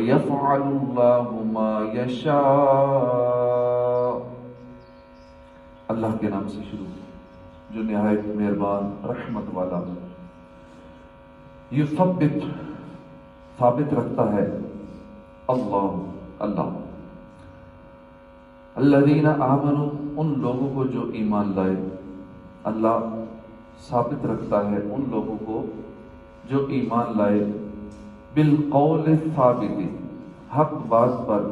وَيَفْعَلُ اللَّهُ مَا يَشَاءُ۔ اللہ کے نام سے شروع جو نہایت مہربان رحمت والا۔ یثبت ثابت رکھتا ہے اللہ الذین آمنوا ان لوگوں کو جو ایمان لائے، اللہ ثابت رکھتا ہے ان لوگوں کو جو ایمان لائے، بالقول الثابت حق بات پر،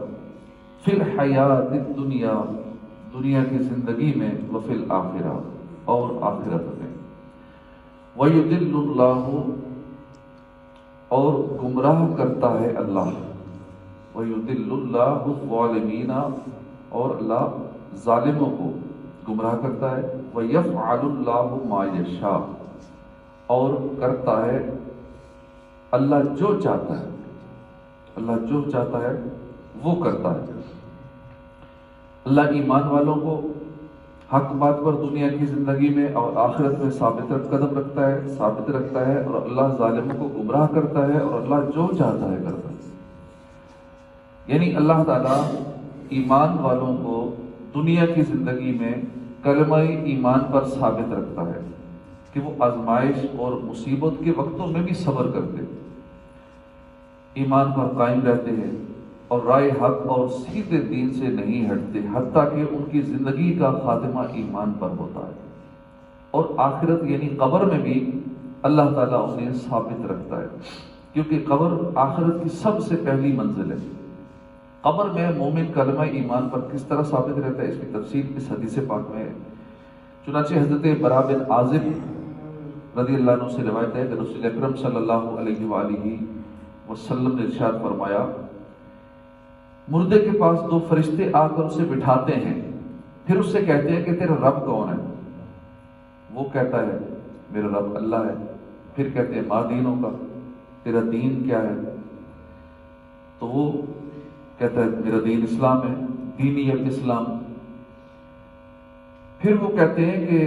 فی الحیات الدنیا دنیا کی زندگی میں، وفی الآخرہ اور آخرت میں، وَيُضِلُّ اللَّهُ اور گمراہ کرتا ہے اللہ، وَيُضِلُّ اللَّهُ الظَّالِمِينَ اور اللہ ظالموں کو گمراہ کرتا ہے، وَيَفْعَلُ اللَّهُ مَا يَشَاءُ اور کرتا ہے اللہ جو چاہتا ہے، اللہ جو چاہتا ہے وہ کرتا ہے۔ اللہ ایمان والوں کو حق بات پر دنیا کی زندگی میں اور آخرت میں ثابت قدم رکھتا ہے، اور اللہ ظالموں کو گمراہ کرتا ہے، اور اللہ جو چاہتا ہے کرتا ہے۔ یعنی اللہ تعالیٰ ایمان والوں کو دنیا کی زندگی میں کلمہ ایمان پر ثابت رکھتا ہے کہ وہ آزمائش اور مصیبت کے وقتوں میں بھی صبر کرتے، ایمان پر قائم رہتے ہیں اور رائے حق اور سیدھے دین سے نہیں ہٹتے، حتیٰ کہ ان کی زندگی کا خاتمہ ایمان پر ہوتا ہے، اور آخرت یعنی قبر میں بھی اللہ تعالیٰ انہیں ثابت رکھتا ہے، کیونکہ قبر آخرت کی سب سے پہلی منزل ہے۔ قبر میں مومن کلمہ ایمان پر کس طرح ثابت رہتا ہے، اس کی تفصیل اس حدیث پاک میں ہے۔ چنانچہ حضرت برا بن عازب رضی اللہ عنہ سے روایت ہے کہ رسول اکرم صلی اللہ علیہ وآلہ وسلم نے ارشاد فرمایا، مردے کے پاس دو فرشتے آ کر اسے بٹھاتے ہیں، پھر اس سے کہتے ہیں کہ تیرا رب کون ہے؟ وہ کہتا ہے میرا رب اللہ ہے۔ پھر کہتے ہیں ما دینوں کا، تیرا دین کیا ہے؟ تو وہ کہتا ہے میرا دین اسلام ہے، دینی الاسلام۔ پھر وہ کہتے ہیں کہ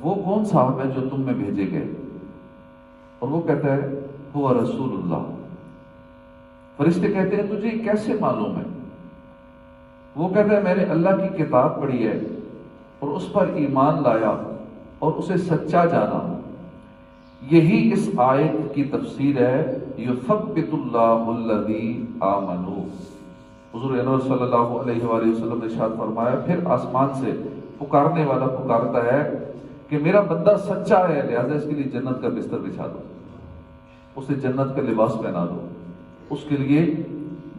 وہ کون صاحب ہے جو تم میں بھیجے گئے؟ اور وہ کہتا ہے ہوا رسول اللہ۔ فرشتے کہتے ہیں تجھے کیسے معلوم ہے؟ وہ کہتا ہے میں نے اللہ کی کتاب پڑھی ہے اور اس پر ایمان لایا اور اسے سچا جانا۔ یہی اس آیت کی تفسیر ہے، یثبت اللہ الذی آمنوا۔ حضور انور صلی اللہ علیہ وآلہ وسلم نے ارشاد فرمایا، پھر آسمان سے پکارنے والا پکارتا ہے کہ میرا بندہ سچا ہے، لہذا اس کے لیے جنت کا بستر بچھا دو، اسے جنت کا لباس پہنا دو، اس کے لیے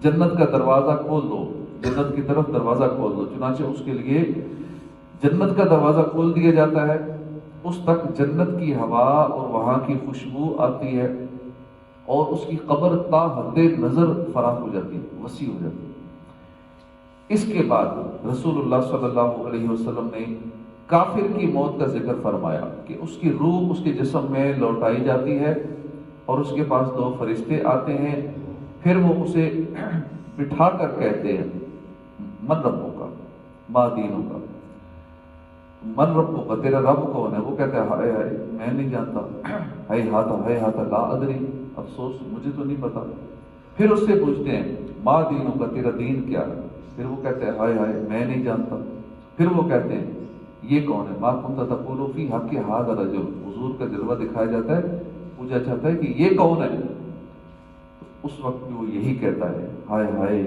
جنت کا دروازہ کھول دو، جنت کی طرف دروازہ کھول دو۔ چنانچہ اس کے لیے جنت کا دروازہ کھول دیا جاتا ہے، اس تک جنت کی ہوا اور وہاں کی خوشبو آتی ہے، اور اس کی قبر تا حد نظر فراخ ہو جاتی ہے، وسیع ہو جاتی ہے۔ اس کے بعد رسول اللہ صلی اللہ علیہ وسلم نے کافر کی موت کا ذکر فرمایا کہ اس کی روح اس کے جسم میں لوٹائی جاتی ہے، اور اس کے پاس دو فرشتے آتے ہیں، پھر وہ اسے بٹھا کر کہتے ہیں من ربوں کا، ما دینوں کا، من ربوں کا، تیرا رب کون ہے؟ وہ کہتا ہے ہائے ہائے میں نہیں جانتا، ہائے ہاتھا لا ادری، افسوس مجھے تو نہیں پتا۔ پھر اس سے پوچھتے ہیں ما دینوں کا، تیرا دین کیا ہے؟ پھر وہ کہتے ہیں ہائے ہائے میں نہیں جانتا۔ پھر وہ کہتے ہیں یہ کون ہے؟ ما کنت تقول فی حق ھذا الرجل، حضور کا جلوہ دکھایا جاتا ہے، پوچھا جاتا ہے کہ یہ کون ہے؟ اس وقت وہ یہی کہتا ہے ہائے ہائے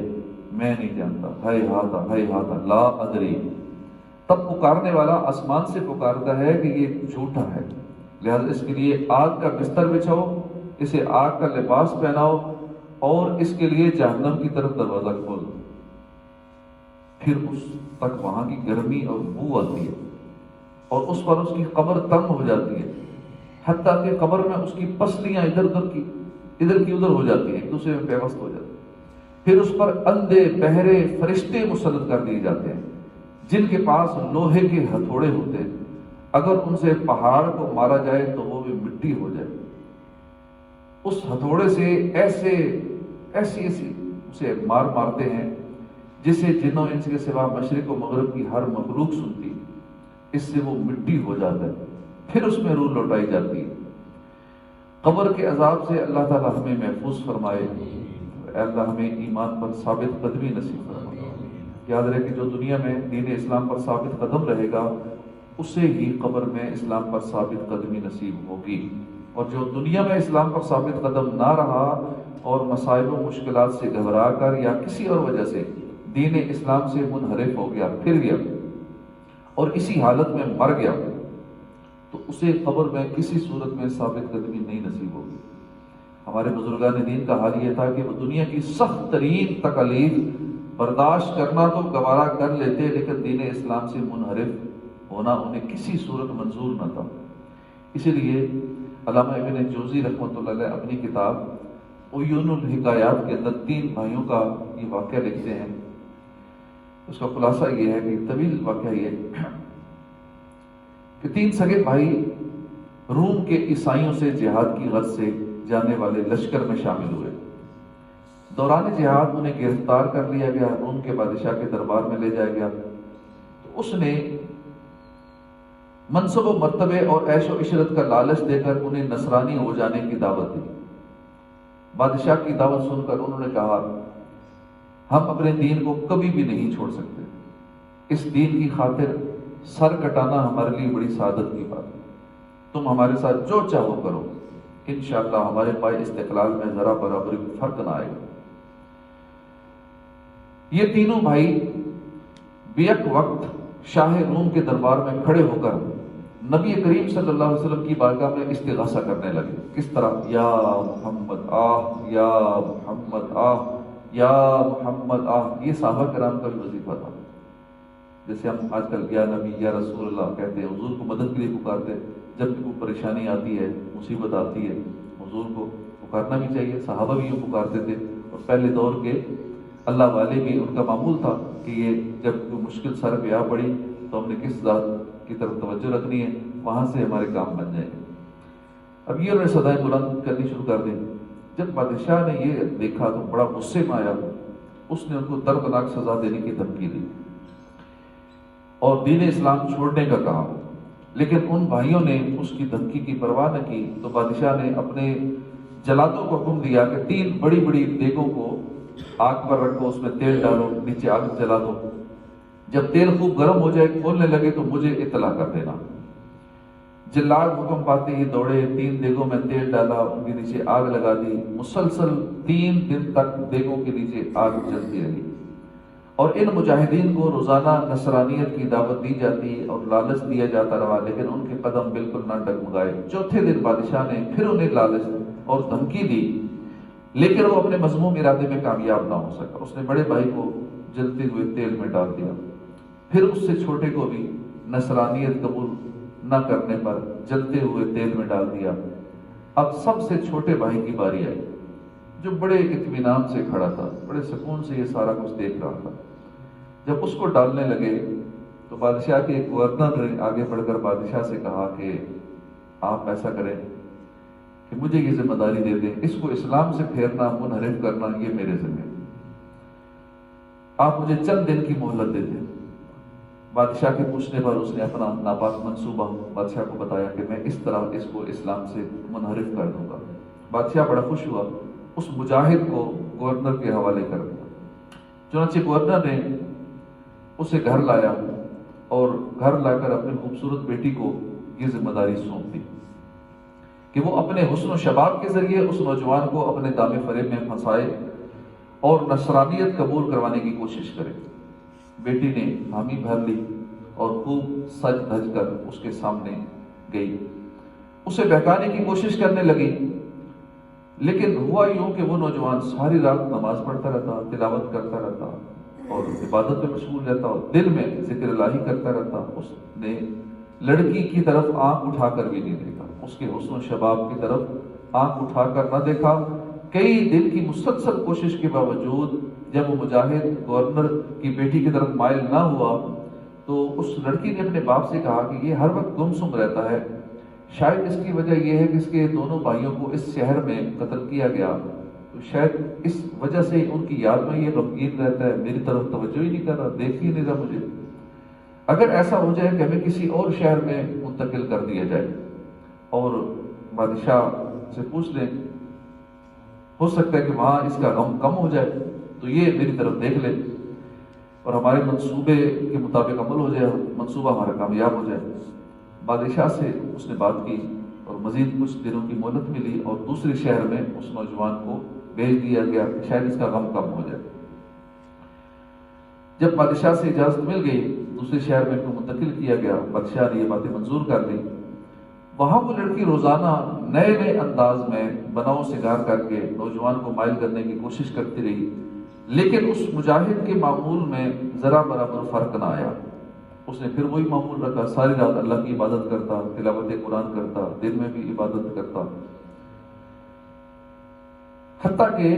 میں نہیں جانتا، ہائے ہاتھا لا ادری۔ تب پکارنے والا آسمان سے پکارتا ہے کہ یہ جھوٹا ہے، لہذا اس کے لیے آگ کا بستر بچھاؤ، اسے آگ کا لباس پہناؤ، اور اس کے لیے جہنم کی طرف دروازہ کھول دو۔ پھر اس تک وہاں کی گرمی اور بو آتی ہے، اور اس پر اس کی قبر تنگ ہو جاتی ہے، حتیٰ کہ قبر میں اس کی پسلیاں ادھر کی ادھر ہو جاتی ہیں، ایک دوسرے میں پیوست ہو جاتی ہیں۔ پھر اس پر اندھے بہرے فرشتے مسلط کر دیے جاتے ہیں، جن کے پاس لوہے کے ہتھوڑے ہوتے ہیں، اگر ان سے پہاڑ کو مارا جائے تو وہ بھی مٹی ہو جائے۔ اس ہتھوڑے سے ایسی اسے مارتے ہیں جسے جنوں انس کے سوا مشرق و مغرب کی ہر مخلوق سنتی، اس سے وہ مٹی ہو جاتا ہے، پھر اس میں روح لوٹائی جاتی ہے۔ قبر کے عذاب سے اللہ تعالی ہمیں محفوظ فرمائے، اے اللہ ہمیں ایمان پر ثابت قدمی نصیب فرما۔ یاد رہے کہ جو دنیا میں دین اسلام پر ثابت قدم رہے گا اسے ہی قبر میں اسلام پر ثابت قدمی نصیب ہوگی، اور جو دنیا میں اسلام پر ثابت قدم نہ رہا اور مصائب و مشکلات سے گھبرا کر یا کسی اور وجہ سے دین اسلام سے منحرف ہو گیا، پھر گیا اور اسی حالت میں مر گیا، تو اسے قبر میں کسی صورت میں ثابت قدمی نہیں نصیب ہوگی۔ ہمارے بزرگان دین کا حال یہ تھا کہ وہ دنیا کی سخت ترین تکالیف برداشت کرنا تو گوارا کر لیتے، لیکن دین اسلام سے منحرف ہونا انہیں کسی صورت منظور نہ تھا۔ اسی لیے علامہ ابن جوزی رحمۃ اللہ علیہ اپنی کتاب عیون الحکایات کے اندر 3 بھائیوں کا یہ واقعہ لکھتے ہیں۔ اس کا خلاصہ یہ ہے کہ طویل واقعہ یہ کہ 3 سگے بھائی روم کے عیسائیوں سے جہاد کی غرض سے جانے والے لشکر میں شامل ہوئے۔ دوران جہاد انہیں گرفتار کر لیا گیا، روم کے بادشاہ کے دربار میں لے جایا گیا، تو اس نے منصب و مرتبے اور عیش و عشرت کا لالچ دے کر انہیں نصرانی ہو جانے کی دعوت دی۔ بادشاہ کی دعوت سن کر انہوں نے کہا ہم اپنے دین کو کبھی بھی نہیں چھوڑ سکتے، اس دین کی خاطر سر کٹانا ہمارے لیے بڑی سعادت کی بات ہے، تم ہمارے ساتھ جو چاہو کرو، انشاءاللہ ہمارے پائے استقلال میں ذرا برابر فرق نہ آئے گا۔ یہ تینوں بھائی بیک وقت شاہ روم کے دربار میں کھڑے ہو کر نبی کریم صلی اللہ علیہ وسلم کی بارگاہ میں استغاثہ کرنے لگے۔ کس طرح؟ یا محمد آہ، یا محمد آہ، یا محمد آہ۔ یہ صحابہ کرام کا بھی وظیفہ تھا۔ جیسے ہم آج کل یا نبی یا رسول اللہ کہتے ہیں، حضور کو مدد کے لیے پکارتے ہیں، جب بھی کوئی پریشانی آتی ہے، مصیبت آتی ہے، حضور کو پکارنا بھی چاہیے۔ صحابہ بھی یوں پکارتے تھے، اور پہلے دور کے اللہ والے بھی ان کا معمول تھا کہ یہ جب کوئی مشکل سر پہ آ پڑی تو ہم نے کس ذات کی طرف توجہ رکھنی ہے، وہاں سے ہمارے کام بن جائیں گے۔ اب یہ انہوں نے صدائیں بلند کرنی شروع کر دی۔ جب بادشاہ نے یہ دیکھا تو بڑا غصے میں آیا، اس نے ان کو دردناک سزا دینے کی دھمکی دی اور دین اسلام چھوڑنے کا کہا، لیکن ان بھائیوں نے اس کی دھمکی کی پرواہ نہ کی۔ تو بادشاہ نے اپنے جلادوں کو حکم دیا کہ 3 بڑی بڑی دیگوں کو آگ پر رکھو، اس میں تیل ڈالو، نیچے آگ جلا دو، جب تیل خوب گرم ہو جائے کھولنے لگے تو مجھے اطلاع کر دینا۔ جلاد حکم پاتے ہی دوڑے، 3 دیگوں میں تیل ڈالا، ان کے نیچے آگ لگا دی۔ مسلسل 3 دن تک دیگوں کے نیچے آگ جلتی رہی، اور ان مجاہدین کو روزانہ نصرانیت کی دعوت دی جاتی اور لالچ دیا جاتا رہا، لیکن ان کے قدم بالکل نہ ڈگمگائے۔ چوتھے دن بادشاہ نے پھر انہیں لالچ اور دھمکی دی، لیکن وہ اپنے مذموم ارادے میں کامیاب نہ ہو سکا۔ اس نے بڑے بھائی کو جلتے ہوئے تیل میں ڈال دیا، پھر اس سے چھوٹے کو بھی نصرانیت قبول نہ کرنے پر جلتے ہوئے تیل میں ڈال دیا۔ اب سب سے چھوٹے بھائی کی باری آئی، جو بڑے اطمینان سے کھڑا تھا، بڑے سکون سے یہ سارا کچھ دیکھ رہا تھا۔ جب اس کو ڈالنے لگے تو بادشاہ کے ایک گورنر نے آگے بڑھ کر بادشاہ سے کہا کہ آپ ایسا کریں کہ مجھے یہ ذمہ داری دے دیں، اس کو اسلام سے پھیرنا، منحرف کرنا، یہ میرے ذمہ، آپ مجھے چند دن کی مہلت دے دیں۔ بادشاہ کے پوچھنے پر اس نے اپنا ناپاک منصوبہ بادشاہ کو بتایا کہ میں اس طرح اس کو اسلام سے منحرف کر دوں گا۔ بادشاہ بڑا خوش ہوا، اس مجاہد کو گورنر کے حوالے کر دیا۔ چنانچہ گورنر نے اسے گھر لایا اور گھر لا کر اپنی خوبصورت بیٹی کو یہ ذمہ داری سونپ دی کہ وہ اپنے حسن و شباب کے ذریعے اس نوجوان کو اپنے دام فریب میں پھنسائے اور نصرانیت قبول کروانے کی کوشش کرے۔ بیٹی نے حامی بھر لی اور خوب سج دھج کر اس کے سامنے گئی، اسے بہکانے کی کوشش کرنے لگی، لیکن ہوا یوں کہ وہ نوجوان ساری رات نماز پڑھتا رہتا، تلاوت کرتا رہتا اور عبادت میں مشغول رہتا اور دل میں ذکر الہی کرتا رہتا۔ اس نے لڑکی کی طرف آنکھ اٹھا کر بھی نہیں دیکھا، اس کے حسن و شباب کی طرف آنکھ اٹھا کر نہ دیکھا۔ کئی دن کی مسلسل کوشش کے باوجود جب وہ مجاہد گورنر کی بیٹی کی طرف مائل نہ ہوا تو اس لڑکی نے اپنے باپ سے کہا کہ یہ ہر وقت گم سم رہتا ہے، شاید اس کی وجہ یہ ہے کہ اس کے دونوں بھائیوں کو اس شہر میں قتل کیا گیا، تو شاید اس وجہ سے ان کی یاد میں یہ غمگین رہتا ہے، میری طرف توجہ ہی نہیں کر رہا، دیکھ ہی نہیں رہا مجھے۔ اگر ایسا ہو جائے کہ ہمیں کسی اور شہر میں منتقل کر دیا جائے اور بادشاہ سے پوچھ لیں ہو سکتا ہے کہ وہاں اس کا غم کم ہو جائے، تو یہ میری طرف دیکھ لے اور ہمارے منصوبے کے مطابق عمل ہو جائے، منصوبہ ہمارا کامیاب ہو جائے۔ بادشاہ سے اس نے بات کی اور مزید کچھ دنوں کی مہلت ملی اور دوسرے شہر میں اس نوجوان کو بھیج دیا گیا کہ شاید اس کا غم کم ہو جائے۔ جب بادشاہ سے اجازت مل گئی، دوسرے شہر میں ان کو منتقل کیا گیا، بادشاہ نے یہ باتیں منظور کر لی۔ وہاں وہ لڑکی روزانہ نئے نئے انداز میں بناؤ سنگار کر کے نوجوان کو مائل کرنے کی کوشش کرتی رہی، لیکن اس مجاہد کے معمول میں ذرا برابر فرق نہ آیا۔ اس نے پھر وہی معمول رکھا، ساری رات اللہ کی عبادت کرتا، تلاوت قرآن کرتا، دن میں بھی عبادت کرتا، حتیٰ کہ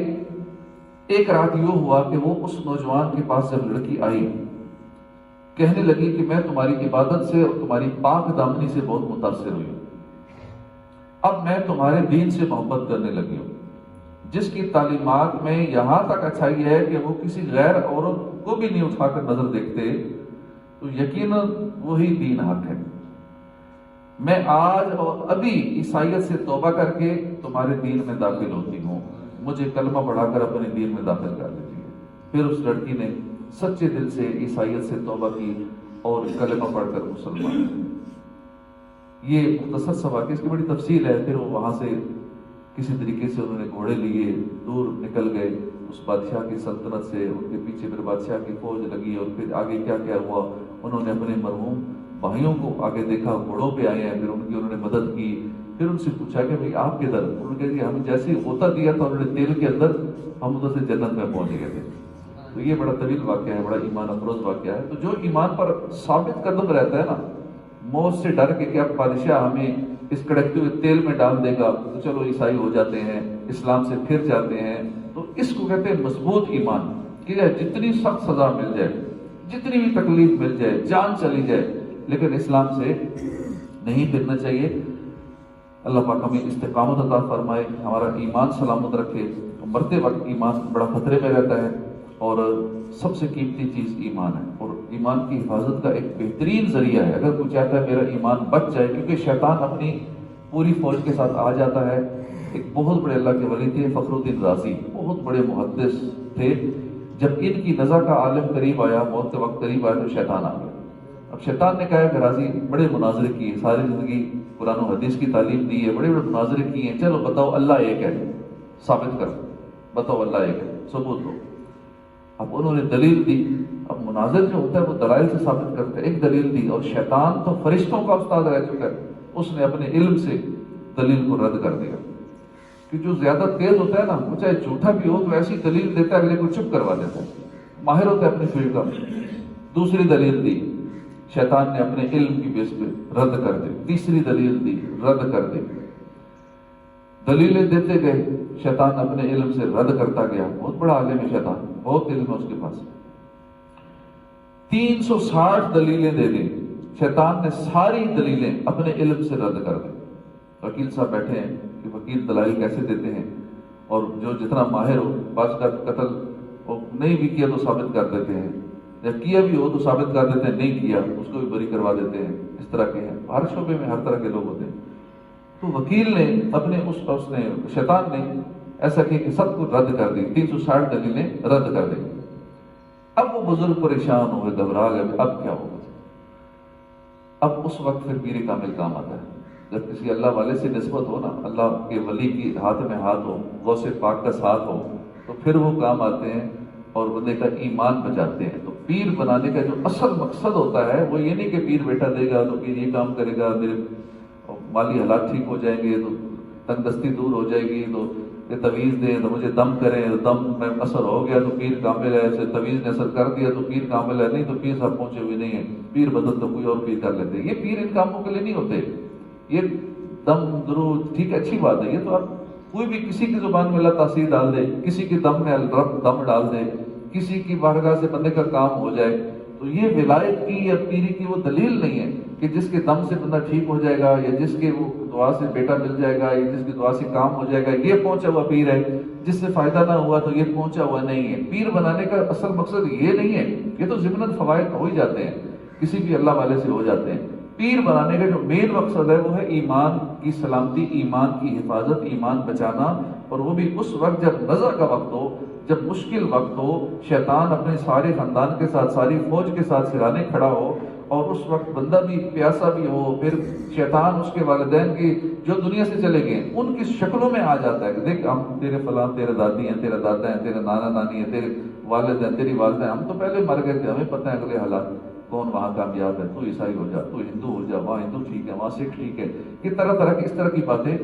ایک رات یوں ہوا کہ وہ اس نوجوان کے پاس جب لڑکی آئی، کہنے لگی کہ میں تمہاری عبادت سے اور تمہاری پاک دامنی سے بہت متاثر ہوئی ہوں، اب میں تمہارے دین سے محبت کرنے لگی ہوں، جس کی تعلیمات میں یہاں تک اچھائی ہے کہ وہ کسی غیر عورت کو بھی نہیں اٹھا کر نظر دیکھتے، تو یقیناً وہی دین حق ہے۔ میں آج اور ابھی عیسائیت سے توبہ کر کے تمہارے دین میں داخل ہوتی ہوں، مجھے کلمہ پڑھا کر اپنے دین میں داخل کر دیتی ہے۔ پھر اس لڑکی نے سچے دل سے عیسائیت سے توبہ کی اور کلمہ پڑھ کر مسلمان ہوئی۔ یہ مختصر سا واقعہ، اس کی بڑی تفصیل ہے۔ پھر وہ وہاں سے کسی طریقے سے انہوں نے گھوڑے لیے، دور نکل گئے اس بادشاہ کی سلطنت سے، ان کے پیچھے پھر بادشاہ کی فوج لگی، اور پھر آگے کیا کیا ہوا، انہوں نے اپنے مرحوم بھائیوں کو آگے دیکھا، گھوڑوں پہ آئے ہیں، پھر انہوں نے مدد کی۔ پھر ان سے پوچھا کہ بھئی آپ کدھر؟ انہوں نے کہا کہ ہم جیسے غوطہ دیا تھا انہوں نے تیل کے اندر، ہم ادھر سے جنت میں پہنچ گئے تھے۔ تو یہ بڑا طویل واقعہ ہے، بڑا ایمان افروز واقعہ ہے۔ تو جو ایمان پر ثابت قدم رہتا ہے نا، موت سے ڈر کے کہ اب بادشاہ ہمیں اس کڑکتے ہوئے تیل میں ڈال دے گا تو چلو عیسائی ہو جاتے ہیں، اسلام سے پھر جاتے ہیں، تو اس کو کہتے ہیں مضبوط ایمان، کہ جتنی سخت سزا مل جائے، جتنی بھی تکلیف مل جائے، جان چلی جائے، لیکن اسلام سے نہیں پھرنا چاہیے۔ اللہ پاک ہمیں استقامت عطا فرمائے، ہمارا ایمان سلامت رکھے۔ مرتے وقت ایمان بڑا خطرے میں رہتا ہے، اور سب سے قیمتی چیز ایمان ہے، اور ایمان کی حفاظت کا ایک بہترین ذریعہ ہے۔ اگر کوئی چاہتا ہے میرا ایمان بچ جائے، کیونکہ شیطان اپنی پوری فوج کے ساتھ آ جاتا ہے۔ ایک بہت بڑے اللہ کے ولی تھے فخر الدین رازی، بہت بڑے محدث تھے، جب ان کی نزع کا عالم قریب آیا، موت کا وقت قریب آیا، تو شیطان آ گیا۔ اب شیطان نے کہا کہ راضی بڑے مناظرے کیے، ساری زندگی قرآن و حدیث کی تعلیم دی ہے، بڑے بڑے مناظرے کیے ہیں، چلو بتاؤ اللہ ایک ہے، ثابت کر، بتاؤ اللہ ایک ہے، ثبوت دو۔ اب انہوں نے دلیل دی۔ اب مناظر جو ہوتا ہے وہ دلائل سے ثابت کرتا ہے، ایک دلیل دی، اور شیطان تو فرشتوں کا استاد رہ چکا ہے، اس نے اپنے علم سے دلیل کو رد کر دیا۔ کہ جو زیادہ تیز ہوتا ہے نا، وہ چاہے جھوٹا بھی ہو تو ایسی دلیل دیتا ہے اگلے کو چپ کروا دیتا ہے، ماہر ہوتا ہے اپنی فیلڈ کا۔ دوسری دلیل دی، شیطان نے اپنے علم کی بیس پہ رد کر دی۔ تیسری دلیل دی، رد کر دی۔ دلیلیں دیتے گئے، شیطان اپنے علم سے رد کرتا گیا۔ بہت بڑا عالم ہے شیطان، بہت علم ہے اس کے پاس۔ 360 دلیلیں دے دی، شیطان نے ساری دلیلیں اپنے علم سے رد کر دی۔ وکیل صاحب بیٹھے ہیں کہ وکیل دلائل کیسے دیتے ہیں، اور جو جتنا ماہر ہو، بعض کا قتل نہیں بھی کیا تو ثابت کر دیتے ہیں، جب کیا بھی ہو تو ثابت کر دیتے ہیں، نہیں کیا اس کو بھی بری کروا دیتے ہیں۔ اس طرح کے ہیں، ہر شعبے میں ہر طرح کے لوگ ہوتے ہیں۔ تو وکیل نے اپنے شیطان نے ایسا کیا کہ سب کو رد کر دی، 360 دلیلیں رد کر دی۔ اب وہ بزرگ پریشان ہوئے، گھبرا گئے، اب کیا ہوگا؟ اب اس وقت پھر پیر کامل کام آتا ہے۔ جب کسی اللہ والے سے نسبت ہو نا، اللہ کے ولی کی ہاتھ میں ہاتھ ہو، غوث پاک کا ساتھ ہو، تو پھر وہ کام آتے ہیں اور بندے کا ایمان بچاتے ہیں۔ تو پیر بنانے کا جو اصل مقصد ہوتا ہے وہ یہ نہیں کہ پیر بیٹا دے گا تو پیر یہ کام کرے گا، میرے مالی حالات ٹھیک ہو جائیں گے تو تنگ دستی دور ہو جائے گی، تو یہ تویز دے تو مجھے دم کریں، دم میں اثر ہو گیا تو پیر کامل ہے، ایسے تویز نے اثر کر دیا تو پیر کامل ہے، نہیں تو پیر صاحب پہنچے ہوئے نہیں ہیں، پیر بدل تو کوئی اور پیر کر لیتے۔ یہ پیر ان کاموں کے لیے نہیں ہوتے۔ یہ دم درود ٹھیک ہے، اچھی بات ہے، یہ تو آپ کوئی بھی کسی کی زبان میں اللہ تاثیر ڈال دے، کسی کی دم میں رب دم ڈال دے، کسی کی بارگاہ سے بندے کا کام ہو جائے، تو یہ ولایت کی یا پیری کی وہ دلیل نہیں ہے کہ جس کے دم سے بندہ ٹھیک ہو جائے گا، یا جس کے وہ دعا سے بیٹا مل جائے گا، یا جس کی دعا سے کام ہو جائے گا، یہ پہنچا ہوا پیر ہے، جس سے فائدہ نہ ہوا تو یہ پہنچا ہوا نہیں ہے۔ پیر بنانے کا اصل مقصد یہ نہیں ہے، یہ تو ضمناً فوائد ہو ہی جاتے ہیں، کسی بھی اللہ والے سے ہو جاتے ہیں۔ پیر بنانے کا جو مین مقصد ہے وہ ہے ایمان کی سلامتی، ایمان کی حفاظت، ایمان بچانا، اور وہ بھی اس وقت جب نزع کا وقت ہو، جب مشکل وقت ہو، شیطان اپنے سارے خاندان کے ساتھ، ساری فوج کے ساتھ سرانے کھڑا ہو، اور اس وقت بندہ بھی پیاسا بھی ہو، پھر شیطان اس کے والدین کی جو دنیا سے چلے گئے ان کی شکلوں میں آ جاتا ہے کہ دیکھ ہم تیرے فلاں، تیرے دادی ہیں، تیرے دادا ہیں، تیرے نانا نانی ہیں، تیرے والد ہیں، تیری والدہ ہیں، ہم تو پہلے مر گئے تھے، ہمیں پتہ ہے اگلے حالات کون وہاں کامیاب ہے، تو عیسائی ہو جا، تو ہندو ہو جا، وہاں ہندو ٹھیک ہے، وہاں سکھ ٹھیک ہے، یہ طرح طرح کی اس طرح کی باتیں.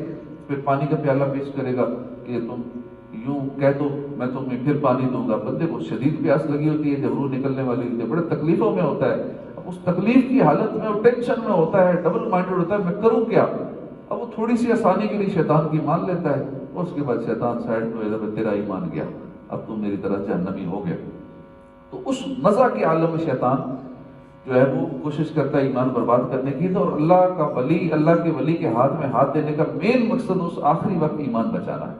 پھر پانی کا پیالہ پیش کرے گا کہ تم یوں کہہ دو میں تمہیں پھر پانی دوں گا. بندے کو شدید پیاس لگی ہوتی ہے، جب روح نکلنے والی ہوتی ہے، بڑے تکلیفوں میں ہوتا ہے. اب اس تکلیف کی حالت میں وہ ٹینشن میں ہوتا ہے، ڈبل مائنڈڈ ہوتا ہے، میں کروں کیا. اب وہ تھوڑی سی آسانی کے لیے شیطان کی مان لیتا ہے، اور اس کے بعد شیطان سائڈ میں تیرا ایمان گیا، اب تم میری طرح جہنمی ہو گیا. تو اس نزع کے عالم میں شیطان جو ہے وہ کوشش کرتا ہے ایمان برباد کرنے کی. اور اللہ کا ولی، اللہ کے ولی کے ہاتھ میں ہاتھ دینے کا مین مقصد اس آخری وقت ایمان بچانا ہے.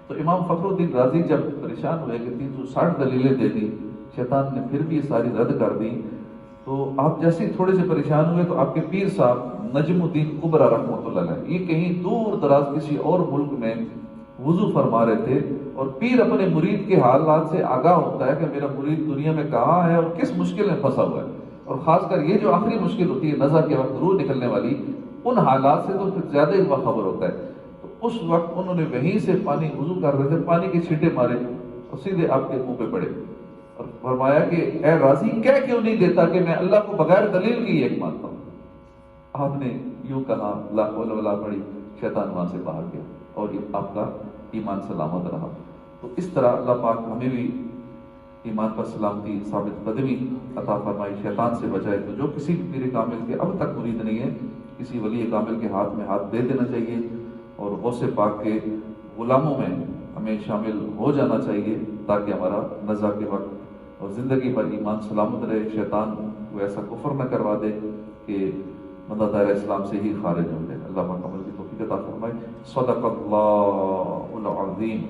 تو امام فخر الدین رازی جب پریشان ہوئے کہ 360 دلیلیں دے دی، شیطان نے پھر بھی یہ ساری رد کر دی، تو آپ جیسے ہی تھوڑے سے پریشان ہوئے تو آپ کے پیر صاحب نجم الدین کبرا رحمۃ اللہ علیہ، یہ کہیں دور دراز کسی اور ملک میں وضو فرما رہے تھے، اور پیر اپنے مرید کے حالات سے آگاہ ہوتا ہے کہ میرا مرید دنیا میں کہاں ہے اور کس مشکل میں پھنسا ہوا ہے. اور خاص کر یہ جو آخری مشکل ہوتی ہے نزع کے وقت روح نکلنے والی، ان حالات سے تو پھر زیادہ ہی خبر ہوتا ہے. تو اس وقت انہوں نے وہیں سے پانی وضو کر رہے تھے، پانی کے چھینٹے مارے اور سیدھے آپ کے منہ پہ پڑے، اور فرمایا کہ اے راضی کہہ کیوں نہیں دیتا کہ میں اللہ کو بغیر دلیل کی ایک مانتا ہوں. آپ نے یوں کہا لا حول ولا پڑی، شیطان وہاں سے باہر گیا اور آپ کا ایمان سلامت رہا. تو اس طرح اللہ پاک ہمیں بھی ایمان پر سلامتی، ثابت قدمی عطا فرمائی، شیطان سے بچائے. تو جو کسی پیر کامل کے اب تک مرید نہیں ہے، کسی ولی کامل کے ہاتھ میں ہاتھ دے دینا چاہیے، اور غوث پاک کے غلاموں میں ہمیں شامل ہو جانا چاہیے، تاکہ ہمارا نزع کے وقت اور زندگی پر ایمان سلامت رہے، شیطان کو ایسا کفر نہ کروا دے کہ بندہ دائرہ اسلام سے ہی خارج ہو جائے. اللہ پاک عمل کی توفیق عطا فرمائے. صدق اللہ العظیم.